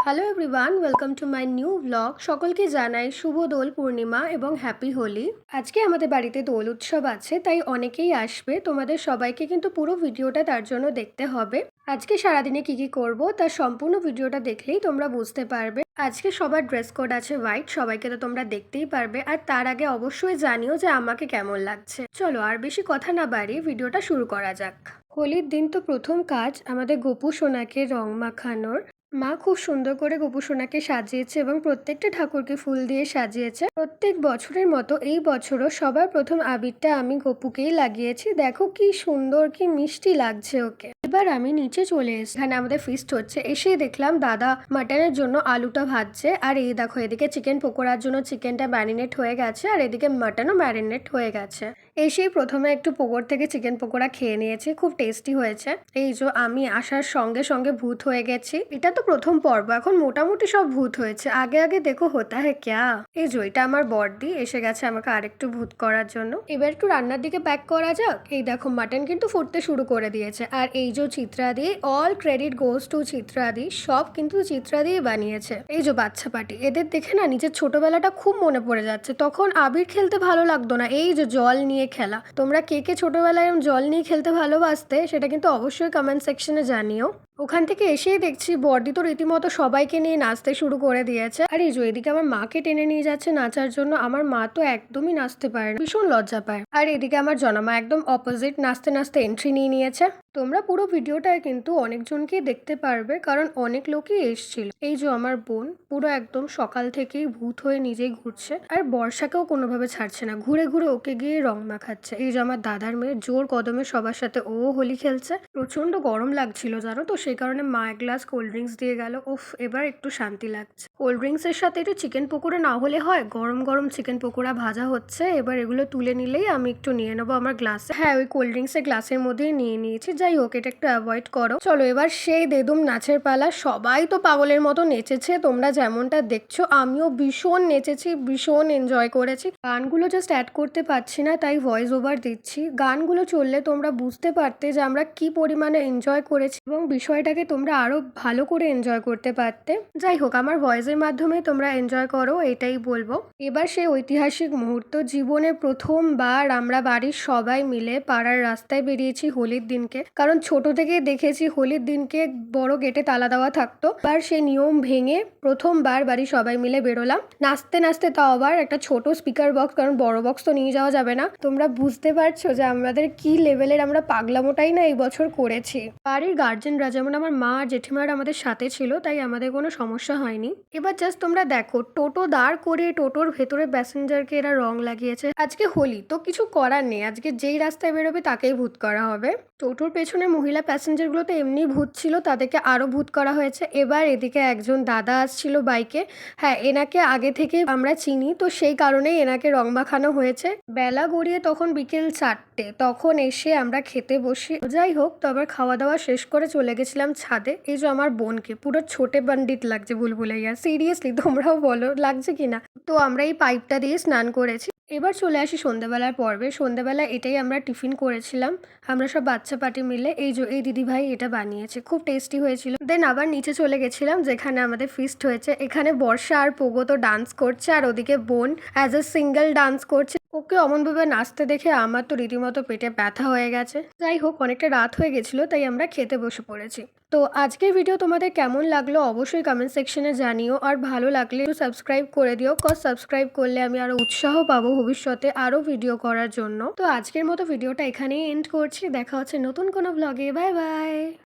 Hello everyone, welcome to my new blog. সকলকে জানাই শুভ দোল পূর্ণিমা এবং হ্যাপি হোলি। আজকে আমাদের বাড়িতে দোল উৎসব আছে, তাই অনেকেই আসবে। তোমাদের সবাইকে কিন্তু পুরো ভিডিওটা তার জন্য দেখতে হবে। আজকে সারাদিনে কি কি করব তার সম্পূর্ণ ভিডিওটা দেখলেই তোমরা বুঝতে পারবে। আজকে সবার ড্রেস কোড আছে হোয়াইট, সবাইকে তো তোমরা দেখতেই পারবে। আর তার আগে অবশ্যই জানিও যে আমাকে কেমন লাগছে। চলো আর বেশি কথা না বাড়িয়ে ভিডিওটা শুরু করা যাক। হোলির দিন তো প্রথম কাজ আমাদের গোপু সোনাকে রং মাখানোর। মা খুব সুন্দর করে গোপু সোনাকে সাজিয়েছে এবং প্রত্যেকটা ঠাকুরকে ফুল দিয়ে সাজিয়েছে। প্রত্যেক বছরের মতো এই বছরও সবার প্রথম আবিরটা আমি গোপুকেই লাগিয়েছি। দেখো কি সুন্দর, কি মিষ্টি লাগছে ওকে। এবার আমি নিচে চলে এসেছি, এখানে আমাদের ফিস্ট হচ্ছে। এসেই দেখলাম দাদা মাটনের জন্য আলুটা ভাজছে, আর এই দেখো এদিকে চিকেন পকোড়ার জন্য চিকেনটা ম্যারিনেট হয়ে গেছে, আর এদিকে মাটনও ম্যারিনেট হয়ে গেছে। এসেই প্রথমে একটু পকোড় থেকে চিকেন পকোড়া খেয়ে নিয়েছি, খুব টেস্টি হয়েছে। এই যে আমি আসার সঙ্গে সঙ্গে ভূত হয়ে গেছি। এটা তো প্রথম পর্ব, এখন মোটামুটি সব ভূত হয়েছে। আগে আগে দেখো হোতা হ্যায় ক্যা। এই যে এটা আমার বড়দি এসে গেছে আমাকে আরেকটু ভূত করার জন্য। এবার একটু রান্নার দিকে ব্যাক করা যাক। এই দেখো মাটন কিন্তু ফুটতে শুরু করে দিয়েছে, আর এই যে চিত্রাদি, অল ক্রেডিট গোজ টু চিত্রাদি, সব কিন্তু চিত্রাদি বানিয়েছে। এই যে বাচ্চা পার্টি, এদের দেখে না নিজের ছোটবেলাটা খুব মনে পড়ে যাচ্ছে। তখন আবির খেলতে ভালো লাগতো না, এই যে জল নিয়ে খেলা। তোমরা কে কে ছোটবেলায় জল নিয়ে খেলতে ভালোবাসতে সেটা কিন্তু অবশ্যই কমেন্ট সেকশনে জানিও। ওখান থেকে এসেই দেখছি বর্দি তো রীতিমতো সবাইকে নিয়ে নাচতে শুরু করে দিয়েছে। আর এই যে এদিকে আমার মাকে টেনে নিয়ে যাচ্ছে নাচার জন্য। আমার মা তো একদমই নাচতে পারে না, ভীষণ লজ্জা পায়। আর এদিকে আমার জনামা একদম অপোজিট, নাচতে নাচতে এন্ট্রি নিয়ে নিয়েছে। তোমরা পুরো ভিডিওটায় কিন্তু অনেকজনকেই দেখতে পারবে, কারণ অনেক লোকই এসেছিল। এই যে আমার বোন পুরো একদম সকাল থেকেই ভূত হয়ে নিজেই ঘুরছে, আর বর্ষাকেও কোনোভাবে ছাড়ছে না, ঘুরে ঘুরে ওকে গিয়ে রং মাখাচ্ছে। এই যে আমার দাদার মেয়ে জোর কদমে সবার সাথে ও হোলি খেলছে। প্রচন্ড গরম লাগছিল জানো তো, সেই কারণে মা এক গ্লাস কোল্ড ড্রিঙ্কস দিয়ে গেল। উফ, এবার একটু শান্তি লাগছে। কোল্ড ড্রিঙ্কস এর সাথে একটু চিকেন পকোড়া না হলে হয়। গরম গরম চিকেন পকোড়া ভাজা হচ্ছে, এবার এগুলো তুলে নিলেই আমি একটু নিয়ে নেবো আমার গ্লাসে। হ্যাঁ, ওই কোল্ড ড্রিঙ্কস এর গ্লাসের মধ্যেই নিয়ে নিয়েছি। যাই হোক, এটা একটু অ্যাভয়েড করো। চলো এবার সেই দেদুম নাচের পালা। সবাই তো পাগলের মতো নেচেছে, তোমরা যেমনটা দেখছো। আমিও ভীষণ নেচেছি, ভীষণ এনজয় করেছি। গানগুলো জাস্ট অ্যাড করতে পারছি না, তাই ভয়েস ওভার দিচ্ছি। গানগুলো চললে তোমরা বুঝতে পারতে যে আমরা কি পরিমাণে এনজয় করেছি এবং বিষয়টাকে তোমরা আরো ভালো করে এনজয় করতে পারতে। যাই হোক, আমার ভয়েসের মাধ্যমে তোমরা এনজয় করো, এটাই বলবো। এবার সেই ঐতিহাসিক মুহূর্ত, জীবনে প্রথমবার আমরা বাড়ির সবাই মিলে পাড়ার রাস্তায় বেরিয়েছি হোলির দিনকে। কারণ ছোট থেকে দেখেছি হোলির দিনকে বড় গেটে তালা দেওয়া থাকতো, আর সেই নিয়ম ভেঙে প্রথমবার বাড়ির সবাই মিলে বেরোলাম নাচতে নাচতে। তাও আবার একটা ছোট স্পিকার বক্স, কারণ বড় বক্স তো নিয়ে যাওয়া যাবে না। তোমরা বুঝতে পারছো যে আমাদের কি লেভেলের আমরা পাগলামোটাই না এই বছর করেছি। বাড়ির গার্জেনরা যেমন আমার মা আর জেঠিমার আমাদের সাথে ছিল, তাই আমাদের কোনো সমস্যা হয়নি। এবার জাস্ট তোমরা দেখো, টোটো দাঁড় করে টোটোর ভেতরে প্যাসেঞ্জারকে এরা রং লাগিয়েছে। আজকে হোলি তো কিছু করার নেই, আজকে যেই রাস্তায় বেরোবে তাকেই ভূত করা হবে। টোটোর পেছনে মহিলা প্যাসেঞ্জারগুলো তো এমনি ভূত ছিল, তাদেরকে আরো ভূত করা হয়েছে। এবার এদিকে একজন দাদা আসছিল বাইকে। হ্যাঁ, এনাকে আগে থেকে আমরা চিনি, তো সেই কারণেই এনাকে রং মাখানো হয়েছে। বেলা গড়িয়ে তখন বিকেল 4টে, তখন এসে আমরা খেতে বসি। যাই হোক, তো আবার খাওয়া দাওয়া শেষ করে চলে গেছিলাম ছাদে। এই যে আমার বোনকে পুরো ছোটে পণ্ডিত লাগছে, ভুলভুলাইয়া। সিরিয়াসলি তোমরাও বলো লাগছে কিনা। তো আমরা এই পাইপটা দিয়ে স্নান করেছি। এবার চলে আসি সন্ধ্যেবেলার পর্বে। সন্ধ্যেবেলা এটাই আমরা টিফিন করেছিলাম, আমরা সব বাচ্চা পার্টি মিলে। এই যে এই দিদিভাই এটা বানিয়েছে, খুব টেস্টি হয়েছিল। দেন আবার নিচে চলে গেছিলাম যেখানে আমাদের ফিস্ট হয়েছে। এখানে বর্ষা আর পোগো তো ডান্স করছে, আর ওদিকে বোন অ্যাজ এ সিঙ্গেল ডান্স করছে। ওকে অমনভাবে নাচতে দেখে আমার তো রীতিমতো পেটে ব্যথা হয়ে গেছে। যাই হোক, অনেকটা রাত হয়ে গেছিলো, তাই আমরা খেতে বসে পড়েছি। তো আজকের ভিডিও তোমাদের কেমন লাগলো অবশ্যই কমেন্ট সেকশনে জানিও, আর ভালো লাগলে একটু সাবস্ক্রাইব করে দিও, কজ সাবস্ক্রাইব করলে আমি আরো উৎসাহ পাবো ভবিষ্যতে আরো ভিডিও করার জন্য। তো আজকের মতো ভিডিওটা এখানেই এন্ড করছি, দেখা হচ্ছে নতুন কোনো ব্লগে। Bye bye.